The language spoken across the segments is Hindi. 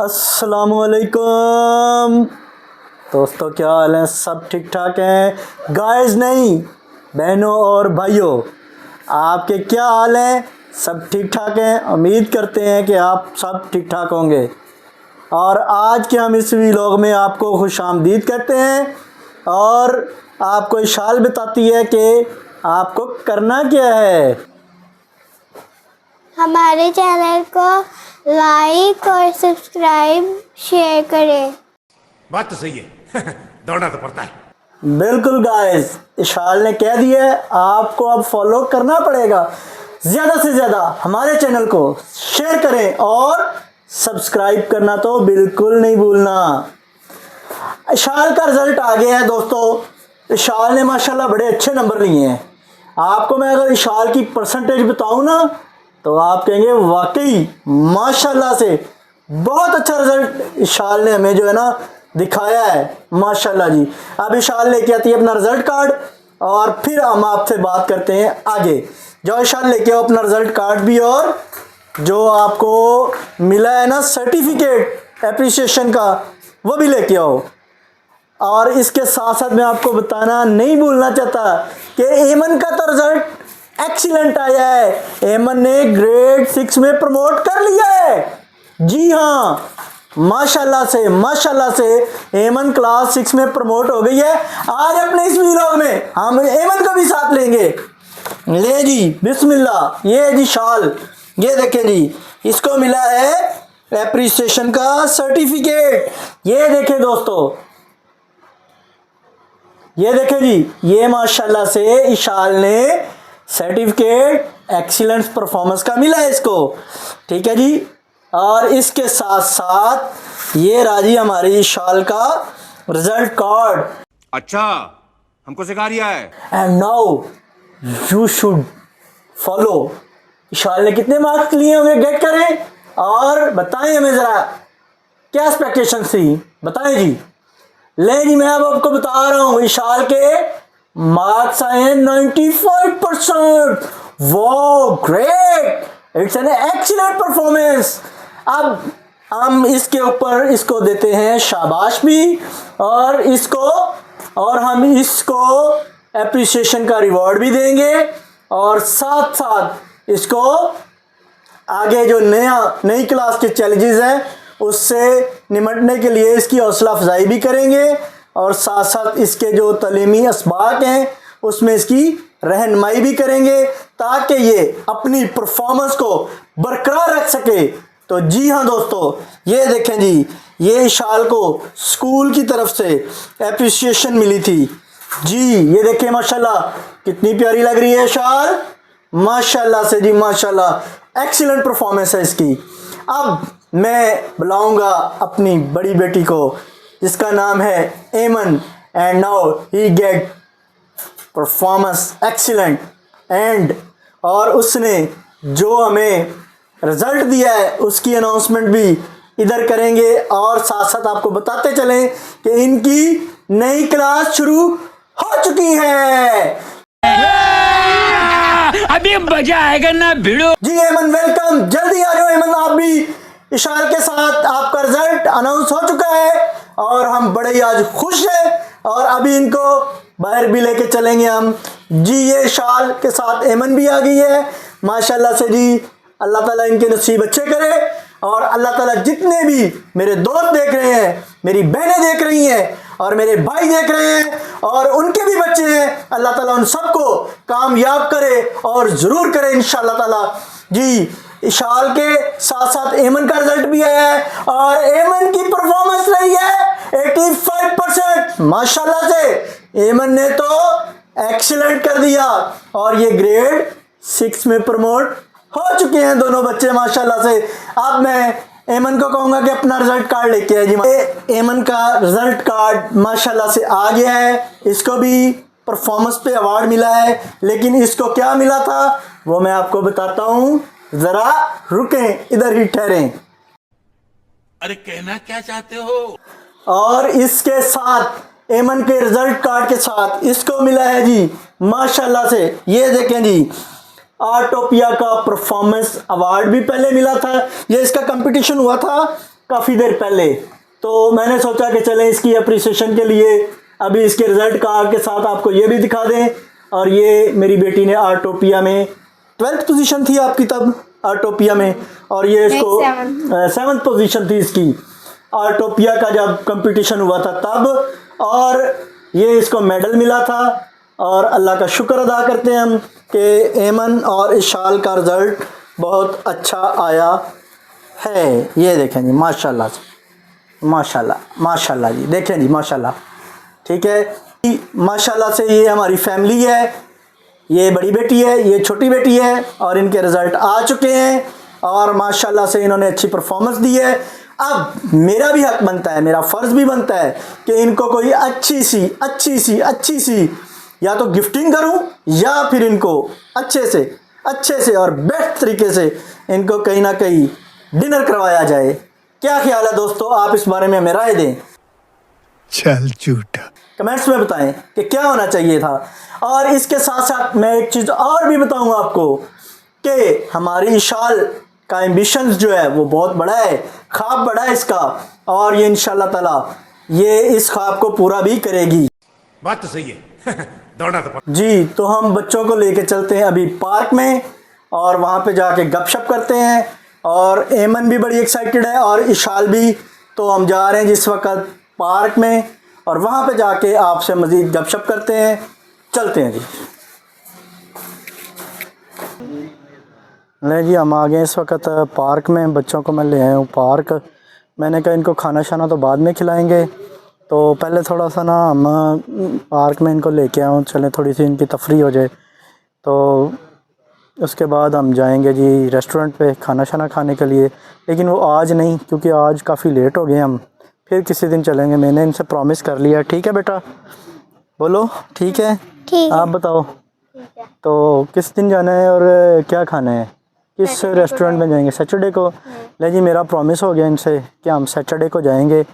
अस्सलामुअलैकुम दोस्तों, क्या हाल है? सब ठीक ठाक हैं? गाइस नहीं, बहनों और भाइयों, आपके क्या हाल हैं? सब ठीक ठाक हैं? उम्मीद करते हैं कि आप सब ठीक ठाक होंगे। और आज के हम इस व्लॉग में आपको खुशामदीद कहते हैं और आपको इशाल बताती है कि आपको करना क्या है। हमारे चैनल को लाइक और सब्सक्राइब शेयर करें। बात तो सही है दौड़ना तो पड़ता है। बिल्कुल गाइस, इशाल ने कह दिया है, आपको अब फॉलो करना पड़ेगा। ज़्यादा से ज़्यादा हमारे चैनल को शेयर करें और सब्सक्राइब करना तो बिल्कुल नहीं भूलना। इशाल का रिज़ल्ट आ गया है दोस्तों। इशाल ने माशाल्लाह बड़े अच्छे नंबर लिए हैं। आपको मैं अगर इशाल की परसेंटेज बताऊं ना तो आप कहेंगे वाकई माशाल्लाह से बहुत अच्छा रिज़ल्ट इशाल ने हमें जो है ना दिखाया है। माशाल्लाह जी। अब इशाल लेके आती है अपना रिज़ल्ट कार्ड और फिर हम आपसे बात करते हैं आगे। जो इशाल लेके आओ अपना रिज़ल्ट कार्ड भी और जो आपको मिला है ना सर्टिफिकेट एप्रिसिएशन का, वो भी लेके आओ। और इसके साथ साथ मैं आपको बताना नहीं भूलना चाहता कि एमन का तो रिज़ल्ट एक्सीलेंट आया है। एमन ने ग्रेड 6 में प्रमोट कर लिया है। जी हाँ, माशाल्लाह से एमन क्लास 6 में प्रमोट हो गई है। आज अपने इस व्लॉग में हम एमन को भी साथ लेंगे। ले जी बिस्मिल्लाह, ये जी शाल, ये देखें जी, इसको मिला है एप्रिसिएशन का सर्टिफिकेट। ये देखें दोस्तों, ये देखें जी, ये माशाल्लाह से इशाल ने सर्टिफिकेट एक्सीलेंस परफॉर्मेंस का मिला है इसको। ठीक है जी। और इसके साथ साथ ये राजी हमारी इशाल का रिजल्ट कार्ड। अच्छा, हमको सिखा रिया है। And now you should follow. Ishal ने कितने मार्क्स लिए होंगे गेट करें और बताएं हमें ज़रा क्या एक्सपेक्टेशन थी, बताएं जी। ले जी, मैं अब आपको बता रहा हूँ इशाल के मार्क्स आए हैं 95%। वो great, it's an excellent performance. अब हम इसके ऊपर इसको देते हैं शाबाश भी और हम इसको एप्रिसिएशन का रिवॉर्ड भी देंगे और साथ साथ इसको आगे जो नई क्लास के चैलेंजेस हैं उससे निमटने के लिए इसकी हौसला अफजाई भी करेंगे और साथ साथ इसके जो तलीमी असबाक हैं उसमें इसकी रहनुमाई भी करेंगे ताकि ये अपनी परफॉर्मेंस को बरकरार रख सके। तो जी हाँ दोस्तों, ये देखें जी, ये इशाल को स्कूल की तरफ से एप्रिसिएशन मिली थी जी। ये देखें माशाल्लाह कितनी प्यारी लग रही है इशाल, माशाल्लाह से जी, माशाल्लाह एक्सीलेंट परफॉर्मेंस है इसकी। अब मैं बुलाऊंगा अपनी बड़ी बेटी को जिसका नाम है एमन and now he get performance excellent and और उसने जो हमें रिजल्ट दिया है उसकी अनाउंसमेंट भी इधर करेंगे और साथ साथ आपको बताते चलें कि इनकी नई क्लास शुरू हो चुकी है। अभी मजा आएगा ना भिड़ो। जी एमन वेलकम, जल्दी आ जाओ एमन, आप भी इशाल के साथ आपका रिजल्ट अनाउंस हो चुका है और हम बड़े ही आज खुश हैं और अभी इनको बाहर भी लेके चलेंगे हम जी। ये इशाल के साथ एमन भी आ गई है माशाल्लाह से जी। अल्लाह ताला इनके नसीब अच्छे करे और अल्लाह ताला जितने भी मेरे दोस्त देख रहे हैं, मेरी बहनें देख रही हैं और मेरे भाई देख रहे हैं और उनके भी बच्चे हैं, अल्लाह ताला उन सबको कामयाब करे और ज़रूर करे इंशाअल्लाह ताला जी। इशाल के साथ साथ एमन का रिजल्ट भी आया है और एमन की परफॉर्मेंस रही है 85%। माशाल्लाह से एमन ने तो एक्सीलेंट कर दिया और ये ग्रेड 6 में प्रमोट हो चुके हैं दोनों बच्चे माशाल्लाह से। अब मैं एमन को कहूँगा कि अपना रिजल्ट कार्ड लेके आए जी। एमन का रिजल्ट कार्ड माशाल्लाह से आ गया है। इसको भी परफॉर्मेंस पे अवार्ड मिला है, लेकिन इसको क्या मिला था वो मैं आपको बताता हूँ, ज़रा रुकें, इधर ही ठहरें। अरे कहना क्या चाहते हो? और इसके साथ एमन के रिजल्ट कार्ड के साथ इसको मिला है जी माशाल्लाह से, ये देखें जी, आर्टोपिया का परफॉर्मेंस अवार्ड भी पहले मिला था। ये इसका कंपटीशन हुआ था काफ़ी देर पहले, तो मैंने सोचा कि चलें इसकी अप्रिसिएशन के लिए अभी इसके रिज़ल्ट कार्ड के साथ आपको ये भी दिखा दें। और ये मेरी बेटी ने आर्टोपिया में 12th पोजीशन थी आपकी तब आर्टोपिया में, और ये इसको 7th पोजीशन थी इसकी आर्टोपिया का जब कंपटीशन हुआ था तब, और ये इसको मेडल मिला था। और अल्लाह का शुक्र अदा करते हैं हम कि एमन और इशाल का रिज़ल्ट बहुत अच्छा आया है। ये देखें जी, माशाल्लाह से, माशाल्लाह माशाल्लाह जी, देखें जी माशाल्लाह। ठीक है, माशाल्लाह से ये हमारी फैमिली है, ये बड़ी बेटी है, ये छोटी बेटी है, और इनके रिज़ल्ट आ चुके हैं और माशाल्लाह से इन्होंने अच्छी परफॉर्मेंस दी है। अब मेरा भी हक बनता है, मेरा फ़र्ज़ भी बनता है कि इनको कोई अच्छी सी या तो गिफ्टिंग करूं या फिर इनको अच्छे से और बेस्ट तरीके से इनको कहीं ना कहीं डिनर करवाया जाए। क्या ख्याल है दोस्तों, आप इस बारे में हमें राय दें, चल झूठा। कमेंट्स में बताएं कि क्या होना चाहिए था। और इसके साथ साथ मैं एक चीज़ और भी बताऊंगा आपको कि हमारी इशाल का एम्बिशंस जो है वो बहुत बड़ा है, ख्वाब बड़ा है इसका, और ये इंशाल्लाह ताला ये इस ख्वाब को पूरा भी करेगी। बात तो सही है दौड़ना तो जी, तो हम बच्चों को लेके चलते हैं अभी पार्क में और वहाँ पे जाके गपशप करते हैं। और एमन भी बड़ी एक्साइटेड है और इशाल भी, तो हम जा रहे हैं जिस वक्त पार्क में और वहाँ पे जाके आपसे मज़ीद गपशप करते हैं। चलते हैं जी। नहीं जी, हम आ गए इस वक्त पार्क में, बच्चों को मैं ले आया हूँ पार्क। मैंने कहा इनको खाना शाना तो बाद में खिलाएंगे, तो पहले थोड़ा सा ना हम पार्क में इनको लेके आऊँ, चलें थोड़ी सी इनकी तफरी हो जाए, तो उसके बाद हम जाएंगे जी रेस्टोरेंट पे खाना शाना खाने के लिए। लेकिन वो आज नहीं, क्योंकि आज काफ़ी लेट हो गए, हम फिर किसी दिन चलेंगे। मैंने इनसे प्रॉमिस कर लिया। ठीक है बेटा, बोलो ठीक है। ठीक आप बताओ तो किस दिन जाना है और क्या खाना है, किस रेस्टोरेंट में जाएंगे? सैटरडे को। ले जी, मेरा प्रॉमिस हो गया इनसे कि हम सैटरडे को जाएंगे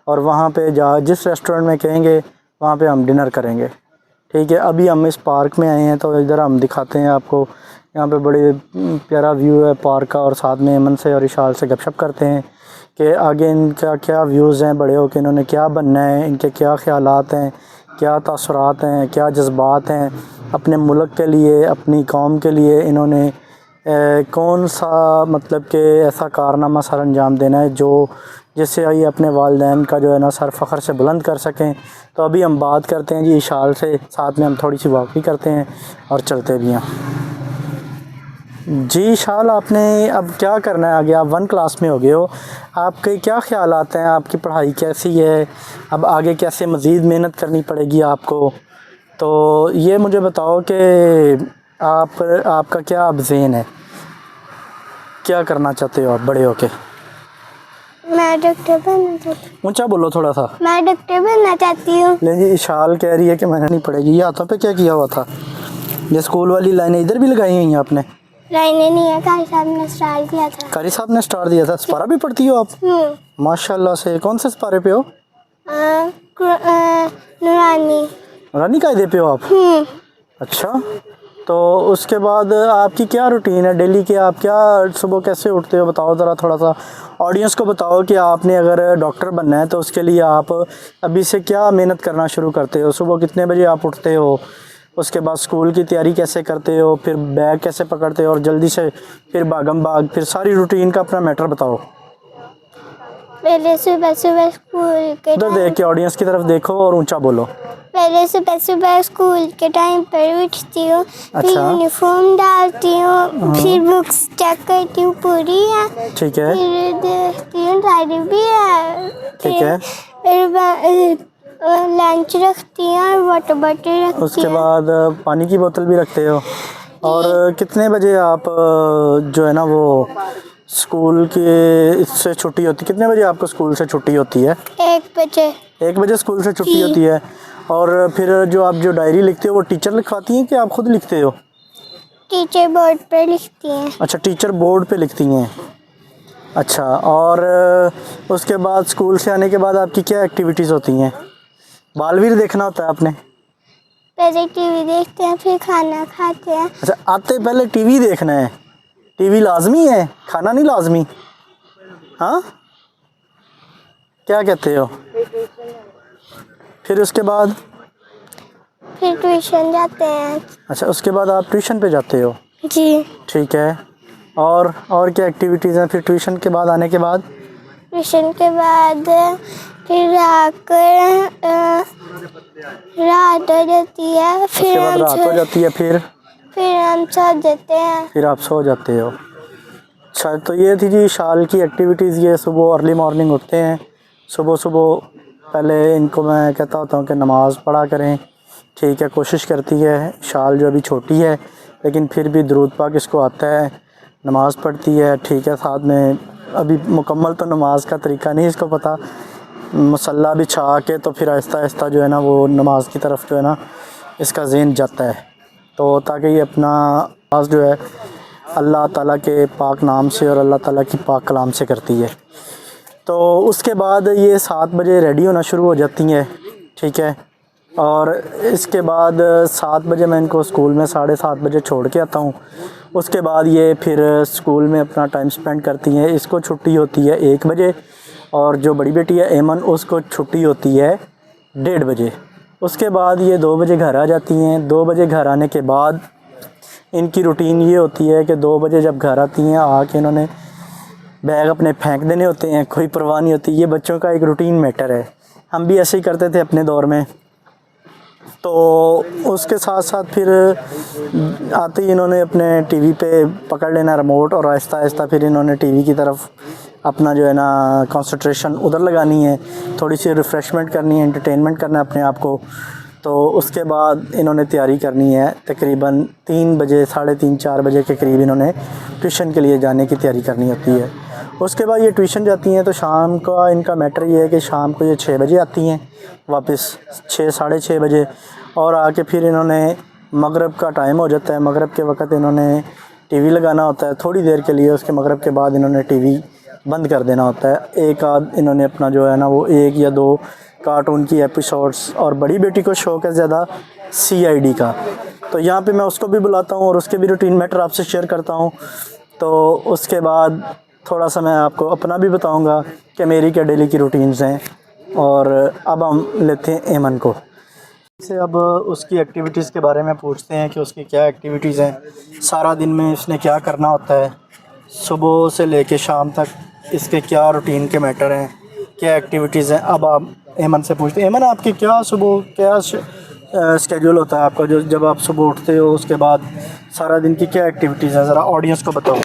और वहाँ पे जिस रेस्टोरेंट में कहेंगे वहाँ पे हम डिनर करेंगे। ठीक है, अभी हम इस पार्क में आए हैं तो इधर हम दिखाते हैं आपको। यहाँ पे बड़े प्यारा व्यू है पार्क का, और साथ में अमन से और इशाल से गपशप करते हैं कि आगे इनका क्या व्यूज़ हैं, बड़े होकर इन्होंने क्या बनना है, इनके क्या ख़यालात हैं, क्या तासुरात हैं, क्या जज्बात हैं अपने मुल्क के लिए, अपनी कौम के लिए। इन्होंने कौन सा मतलब कि ऐसा कारनामा सर अंजाम देना है जो जिससे ये अपने वालिदैन का जो है ना सर फ़ख्र से बुलंद कर सकें। तो अभी हम बात करते हैं जी इशाल से, साथ में हम थोड़ी सी वॉक भी करते हैं और चलते भी हैं। जी इशाल, आपने अब क्या करना है आगे? आप 1 क्लास में हो गए हो, आपके क्या ख्याल आते हैं, आपकी पढ़ाई कैसी है, अब आगे कैसे मज़ीद मेहनत करनी पड़ेगी आपको? तो ये मुझे बताओ कि आपका क्या अब ज़हन है, क्या करना चाहते हो आप बड़े होके? मैं डॉक्टर बनना चाहती हूँ। ऊंचा बोलो थोड़ा सा। मैं डॉक्टर बनना चाहती हूँ। नहीं जी, इशाल कह रही है कि मेहनत नहीं पड़ेगी। ये हाथों पे क्या किया हुआ था? ये स्कूल वाली लाइनें इधर भी लगाई हुई हैं आपने? लाइनें नहीं है, कारी साहब ने स्टार्ट किया था। कारी साहब ने स्टार दिया था। सपारा भी पढ़ती हो आप? माशाल्लाह से। कौन से सपारे पे हो? नूरानी। रानी कायदे पे हो आप? अच्छा, तो उसके बाद आपकी क्या रूटीन है डेली की? आप क्या सुबह कैसे उठते हो, बताओ ज़रा, थोड़ा सा ऑडियंस को बताओ कि आपने अगर डॉक्टर बनना है तो उसके लिए आप अभी से क्या मेहनत करना शुरू करते हो? सुबह कितने बजे आप उठते हो, उसके बाद स्कूल की तैयारी कैसे करते हो, फिर बैग कैसे पकड़ते हो और जल्दी से फिर भागम भाग, फिर सारी रूटीन का अपना मैटर बताओ। पहले सुबह सुबह स्कूल के उधर देख के ऑडियंस की तरफ देखो और ऊंचा बोलो। पहले सुबह सुबह स्कूल के टाइम पर उठती हूँ, फिर अच्छा। यूनिफॉर्म डालती हूँ, फिर बुक्स चेक करती हूँ पूरी है, ठीक है, फिर देखती हूँ डायरी भी है, ठीक है। फिर लंच रखती हूँ और वाटर बॉटल रखती उसके हूँ। बाद पानी की बोतल भी रखते हो। और कितने बजे आप जो है ना वो स्कूल की इससे छुट्टी होती, कितने बजे आपको स्कूल से छुट्टी होती है? 1 बजे। 1 बजे स्कूल से छुट्टी होती है। और फिर जो आप जो डायरी लिखते हो वो टीचर लिखवाती हैं कि आप खुद लिखते हो? टीचर बोर्ड पर लिखती हैं। अच्छा, टीचर बोर्ड पे लिखती हैं। अच्छा, और उसके बाद स्कूल से आने के बाद आपकी क्या एक्टिविटीज़ होती हैं? बालवीर देखना होता है आपने? पहले टीवी देखते हैं, फिर खाना खाते हैं। अच्छा, आते पहले टीवी देखना है? टीवी लाजमी है, खाना नहीं लाजमी? हाँ, क्या कहते हो? फिर उसके बाद? फिर ट्यूशन जाते हैं। अच्छा, उसके बाद आप ट्यूशन पे जाते हो? जी। ठीक है। और क्या एक्टिविटीज़ हैं फिर ट्यूशन के बाद आने के बाद? ट्यूशन के बाद फिर आकर रात हो जाती है। उसके बाद रात हो जाती है, फिर हम सो जाते हैं। फिर आप सो जाते हो। अच्छा, तो ये थी जी शाल की एक्टिविटीज़। ये सुबह अर्ली मॉर्निंग उठते हैं, सुबह सुबह पहले इनको मैं कहता होता हूँ कि नमाज़ पढ़ा करें। ठीक है, कोशिश करती है। शाल जो अभी छोटी है लेकिन फिर भी दुरूद पाक इसको आता है, नमाज़ पढ़ती है। ठीक है, साथ में अभी मुकम्मल तो नमाज का तरीका नहीं इसको पता, मसल्ला बिछा के तो फिर आहिस्ता आहिस्ता जो है ना वो नमाज की तरफ जो है ना इसका ज़हन जाता है। तो ताकि ये अपना नमाज जो है अल्लाह ताला के पाक नाम से और अल्लाह ताला की पाक कलाम से करती है। तो उसके बाद ये 7 बजे रेडी होना शुरू हो जाती हैं। ठीक है, और इसके बाद 7 बजे मैं इनको स्कूल में 7:30 बजे छोड़ के आता हूँ। उसके बाद ये फिर स्कूल में अपना टाइम स्पेंड करती हैं। इसको छुट्टी होती है 1 बजे और जो बड़ी बेटी है एमन उसको छुट्टी होती है 1:30 बजे। उसके बाद ये 2 बजे घर आ जाती हैं। 2 बजे घर आने के बाद इनकी रूटीन ये होती है कि 2 बजे जब घर आती हैं आके इन्होंने बैग अपने फेंक देने होते हैं, कोई परवाह नहीं होती। ये बच्चों का एक रूटीन मैटर है, हम भी ऐसे ही करते थे अपने दौर में। तो उसके साथ साथ फिर आते ही इन्होंने अपने टीवी पे पकड़ लेना रिमोट और आहिस्ता आहिस्ता फिर इन्होंने टीवी की तरफ अपना जो है ना कंसंट्रेशन उधर लगानी है, थोड़ी सी रिफ़्रेशमेंट करनी है, एंटरटेनमेंट करना है अपने आप को। तो उसके बाद इन्होंने तैयारी करनी है। तकरीबन 3 बजे 3:30 4 बजे के करीब इन्होंने ट्यूशन के लिए जाने की तैयारी करनी होती है। उसके बाद ये ट्यूशन जाती हैं तो शाम का इनका मैटर ये है कि शाम को ये 6 बजे आती हैं वापस, 6 साढ़े 6 बजे। और आके फिर इन्होंने मगरिब का टाइम हो जाता है, मगरिब के वक़्त इन्होंने टीवी लगाना होता है थोड़ी देर के लिए। उसके मगरिब के बाद इन्होंने टीवी बंद कर देना होता है। एक आध इन्होंने अपना जो है ना वो 1 या 2 कार्टून की एपिसोड्स, और बड़ी बेटी को शौक़ है ज़्यादा CID का, तो यहाँ पे मैं उसको भी बुलाता हूँ और उसके भी रूटीन मैटर आपसे शेयर करता हूँ। तो उसके बाद थोड़ा सा मैं आपको अपना भी बताऊँगा कि मेरी क्या डेली की रूटीन्स हैं। और अब हम लेते हैं एमन को से, अब उसकी एक्टिविटीज़ के बारे में पूछते हैं कि उसकी क्या एक्टिविटीज़ हैं, सारा दिन में इसने क्या करना होता है, सुबह से लेके शाम तक इसके क्या रूटीन के मैटर हैं, क्या एक्टिविटीज़ हैं। अब आप एमन से पूछते हैं, एमन आपकी क्या सुबह क्या स्केड्यूल होता है आपका, जो जब आप सुबह उठते हो उसके बाद सारा दिन की क्या एक्टिविटीज़ हैं, ज़रा ऑडियंस को बताओ।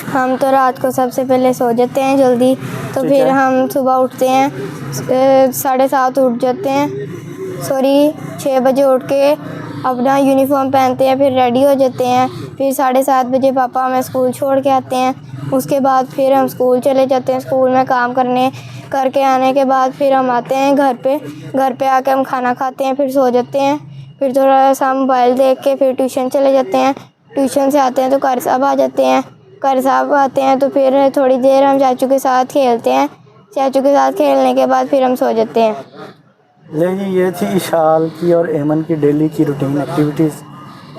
हम तो रात को सबसे पहले सो जाते हैं जल्दी, तो ठीक फिर है। हम सुबह उठते हैं 7:30 उठ जाते हैं, 6 बजे उठ के अपना यूनिफॉर्म पहनते हैं, फिर रेडी हो जाते हैं। फिर 7:30 बजे पापा हमें स्कूल छोड़ के आते हैं। उसके बाद फिर हम स्कूल चले जाते हैं, स्कूल में काम करके आने के बाद फिर हम आते हैं घर पे आके हम खाना खाते हैं, फिर सो जाते हैं। फिर थोड़ा सा मोबाइल देख के फिर ट्यूशन चले जाते हैं। ट्यूशन से आते हैं तो कारी साहब आ जाते हैं, कारी साहब आते हैं तो फिर थोड़ी देर हम चाचू के साथ खेलते हैं। चाचू के साथ खेलने के बाद फिर हम सो जाते हैं। लेकिन ये थी इशाल की और एमन की डेली की रूटीन एक्टिविटीज़।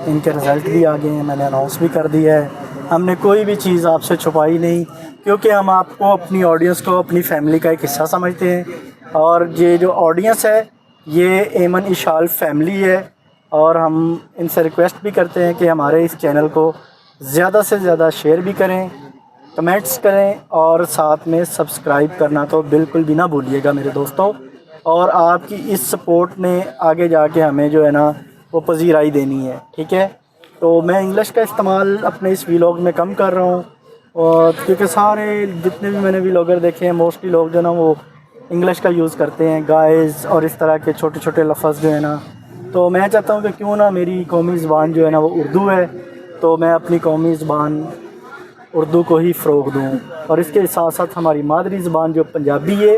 इनके रिज़ल्ट भी आ गए हैं, मैंने अनाउंस भी कर दिया है। हमने कोई भी चीज़ आपसे छुपाई नहीं, क्योंकि हम आपको अपनी ऑडियंस को अपनी फैमिली का एक हिस्सा समझते हैं। और ये जो ऑडियंस है ये एमन इशाल फैमिली है, और हम इनसे रिक्वेस्ट भी करते हैं कि हमारे इस चैनल को ज़्यादा से ज़्यादा शेयर भी करें, कमेंट्स करें, और साथ में सब्सक्राइब करना तो बिल्कुल भी ना भूलिएगा मेरे दोस्तों। और आपकी इस सपोर्ट ने आगे जाके हमें जो है ना वो पजीराई देनी है, ठीक है। तो मैं इंग्लिश का इस्तेमाल अपने इस व्लॉग में कम कर रहा हूँ, और क्योंकि सारे जितने भी मैंने व्लॉगर देखे हैं मोस्टली लोग जो ना वो इंग्लिश का यूज़ करते हैं, गाइस और इस तरह के छोटे छोटे लफ्ज़ जो है ना। तो मैं चाहता हूँ कि क्यों ना मेरी कौमी ज़बान जो है ना वो उर्दू है, तो मैं अपनी कौमी ज़बान उर्दू को ही फ़रोग़ दूँ। और इसके साथ साथ हमारी मादरी ज़बान जो पंजाबी है,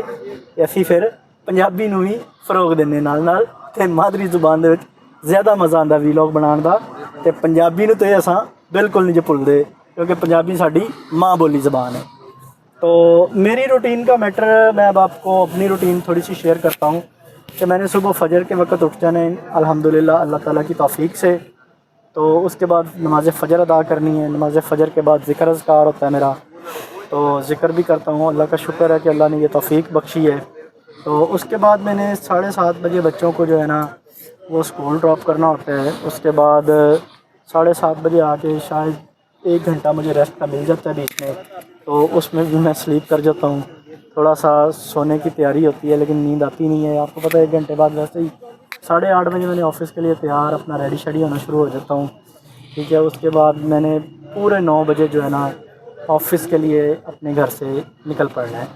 ऐसी फिर पंजाबी नूं ही फ़रोग़ देने नाल ते मादरी ज़ुबान दे विच ज़्यादा मज़ा आंदा वीलॉग बनाने दा। ते पंजाबी नूं ते असां बिल्कुल नहीं भुलदे, क्योंकि पंजाबी साडी माँ बोली ज़बान है। तो मेरी रूटीन का मैटर, मैं अब आपको अपनी रूटीन थोड़ी सी शेयर करता हूँ कि मैंने सुबह फजर के वक़्त उठ जाना है अल्हम्दुलिल्लाह अल्लाह ताला की तौफ़ीक से। तो उसके बाद नमाज़ फ़जर अदा करनी है, नमाज़ फ़जर के बाद ज़िक्र अज़कार होता है मेरा। तो ज़िक्र भी करता हूँ। अल्लाह का शुक्र है कि अल्लाह ने ये तौफीक बख्शी है। तो उसके बाद मैंने 7:30 बजे बच्चों को जो है ना वो स्कूल ड्रॉप करना होता है। उसके बाद 7:30 बजे आके शायद 1 घंटा मुझे रेस्ट का मिल जाता है बीच में, तो उसमें भी मैं स्लीप कर जाता हूँ। थोड़ा सा सोने की तैयारी होती है लेकिन नींद आती नहीं है। आपको पता है 1 घंटे बाद वैसे ही 8:30 बजे मैंने ऑफ़िस के लिए तैयार अपना रेडी शेडी होना शुरू हो जाता हूँ। ठीक है, उसके बाद मैंने पूरे 9 बजे जो है ना ऑफ़िस के लिए अपने घर से निकल पड़ना है।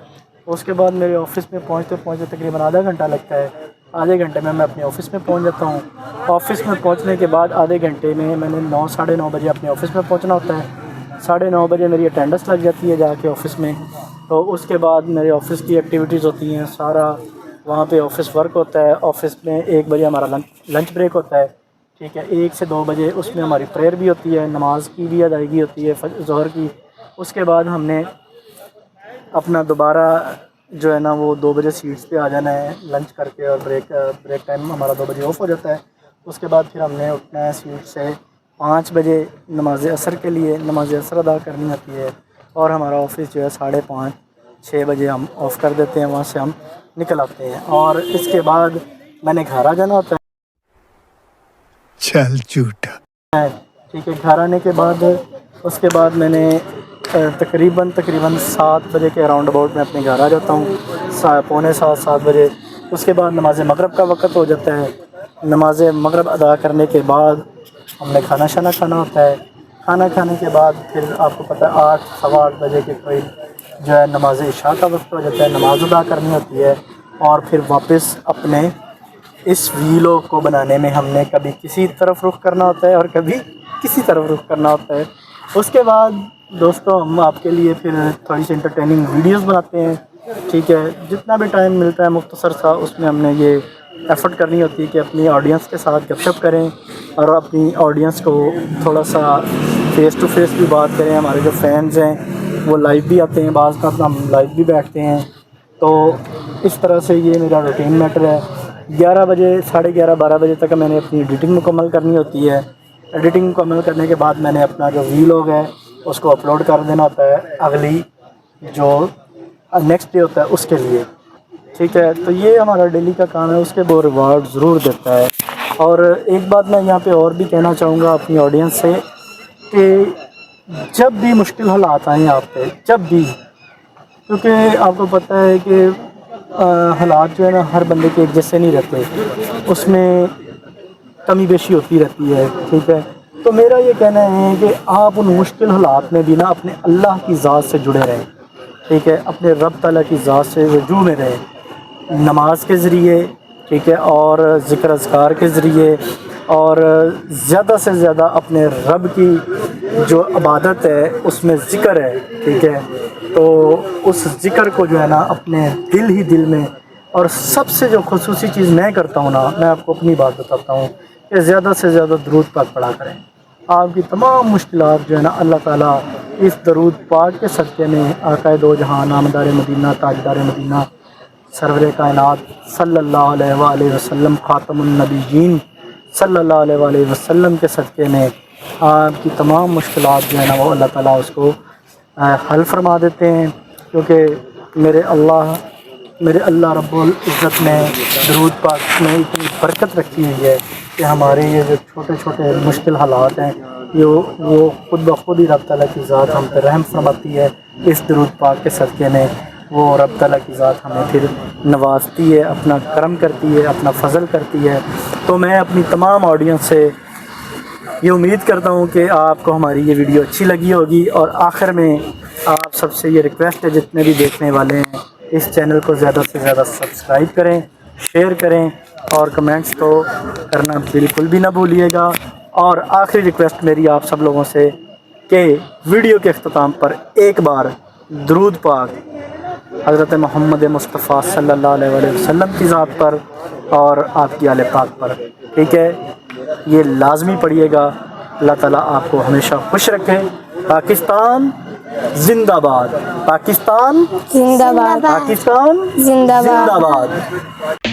उसके बाद मेरे ऑफ़िस में पहुँचते तकरीबन आधा घंटा लगता है। आधे घंटे में मैं अपने ऑफ़िस में पहुँच जाता हूँ। ऑफ़िस में पहुँचने के बाद आधे घंटे में मैंने 9 साढ़े 9 बजे अपने ऑफ़िस में पहुँचना होता है। 9:30 बजे मेरी अटेंडेंस लग जाती है जाके ऑफ़िस में। तो उसके बाद मेरे ऑफ़िस की एक्टिविटीज़ होती हैं, सारा वहाँ पे ऑफ़िस वर्क होता है। ऑफ़िस में 1 बजे हमारा लंच ब्रेक होता है। ठीक है, 1 से 2 बजे उसमें हमारी प्रेयर भी होती है, नमाज की भी अदायगी होती है ज़ोहर की। उसके बाद हमने अपना दोबारा जो है ना वो 2 बजे सीट्स पे आ जाना है लंच करके, और ब्रेक टाइम हमारा 2 बजे ऑफ हो जाता है। उसके बाद फिर हमने उठना है सीट से 5 बजे नमाज असर के लिए, नमाज असर अदा करनी होती है। और हमारा ऑफ़िस जो है 5:30-6 बजे हम ऑफ़ कर देते हैं, वहाँ से हम निकल आते हैं। और इसके बाद मैंने घर आ जाना होता चल झूठा। है। ठीक है, घर आने के बाद उसके बाद मैंने तकरीबन 7 बजे के अराउंड अबाउट मैं अपने घर आ जाता हूँ, 6:45-7 बजे। उसके बाद नमाज मगरिब का वक़्त हो जाता है। नमाज मगरिब अदा करने के बाद हमने खाना शाना खाना होता है। खाना खाने के बाद फिर आपको पता है 8 सवा 8 बजे के करीब जो है नमाज इशा का वक्त हो जाता है, नमाज अदा करनी होती है। और फिर वापस अपने इस वीलॉग को बनाने में हमने कभी किसी तरफ रुख करना होता है और कभी किसी तरफ रुख करना होता है। उसके बाद दोस्तों हम आपके लिए फिर थोड़ी सी इंटरटेनिंग वीडियोस बनाते हैं। ठीक है, जितना भी टाइम मिलता है मुख्तसर सा उसमें हमने ये एफ़र्ट करनी होती है कि अपनी ऑडियंस के साथ गपशप करें और अपनी ऑडियंस को थोड़ा सा फ़ेस टू फेस भी बात करें। हमारे जो फैंस हैं वो लाइव भी आते हैं, बाज़ का हम लाइव भी बैठते हैं। तो इस तरह से ये मेरा रूटीन मैटर है। 11 बजे 11:30 12 बजे तक मैंने अपनी एडिटिंग मुकम्मल करनी होती है। एडिटिंग मुकम्मल करने के बाद मैंने अपना जो वीलॉग है उसको अपलोड कर देना होता है अगली जो नेक्स्ट डे होता है उसके लिए। ठीक है, तो ये हमारा डेली का काम है, उसके वो रिवार्ड ज़रूर देता है। और एक बात मैं यहाँ पे और भी कहना चाहूँगा अपनी ऑडियंस से कि जब भी मुश्किल हालात आएँ आप पे, जब भी, क्योंकि आपको पता है कि हालात जो है ना हर बंदे के एक जैसे नहीं रहते, उसमें कमी बेशी होती रहती है। ठीक है, तो मेरा ये कहना है कि आप उन मुश्किल हालात में भी ना अपने अल्लाह की ज़ात से जुड़े रहें। ठीक है, अपने रब ताला की ज़ात से रुजू में रहें, नमाज के ज़रिए, ठीक है, और ज़िक्र अज़कार के ज़रिए, और ज़्यादा से ज़्यादा अपने रब की जो इबादत है उसमें ज़िक्र है। ठीक है, तो उस ज़िक्र को जो है ना अपने दिल ही दिल में, और सबसे जो ख़ुसूसी चीज़ मैं करता हूँ ना, मैं आपको अपनी बात बताता हूँ कि ज़्यादा से ज़्यादा दरूद पाक पढ़ा करें। आपकी तमाम मुश्किलात जो है ना अल्लाह ताला इस दरूद पाक के सदक़े में आक़ाए दो जहां नामदार मदीना ताजदार मदीना सरवर कायनात सल्लल्लाहु अलैहि वसल्लम ख़ातमुन नबिय्यीन सल्लल्लाहु अलैहि वसल्लम के सदक़े में आपकी तमाम मुश्किलात जो है ना वो अल्लाह ताला उसको हल फरमा देते हैं। क्योंकि मेरे अल्लाह रब्बुल इज़्ज़त ने दरूद पाक में इतनी बरकत रखी हुई है कि हमारे ये जो छोटे छोटे मुश्किल हालात हैं वो खुद ब खुद ही रब ताला की ज़ात हम पर रहम फरमाती है। इस दरूद पाक के सदक़े में वो रब ताला की ज़ात हमें फिर नवाजती है, अपना करम करती है, अपना फ़ज़ल करती है। तो मैं अपनी तमाम ऑडियंस से ये उम्मीद करता हूँ कि आपको हमारी ये वीडियो अच्छी लगी होगी। और आखिर में आप सबसे ये रिक्वेस्ट है, जितने भी देखने वाले हैं इस चैनल को ज़्यादा से ज़्यादा सब्सक्राइब करें, शेयर करें और कमेंट्स तो करना बिल्कुल भी ना भूलिएगा। और आखिरी रिक्वेस्ट मेरी आप सब लोगों से कि वीडियो के अख्ताम पर एक बार दरूद पाक हज़रत मोहम्मद मुस्तफ़ा सल्लल्लाहु अलैहि वसल्लम की ज़ात पर और आपकी आले पाक पर, ठीक है, ये लाजमी पढ़िएगा। अल्लाह ताला आपको हमेशा खुश रखे। पाकिस्तान जिंदाबाद, पाकिस्तान जिंदाबाद, पाकिस्तान जिंदाबाद। जिंदाबाद।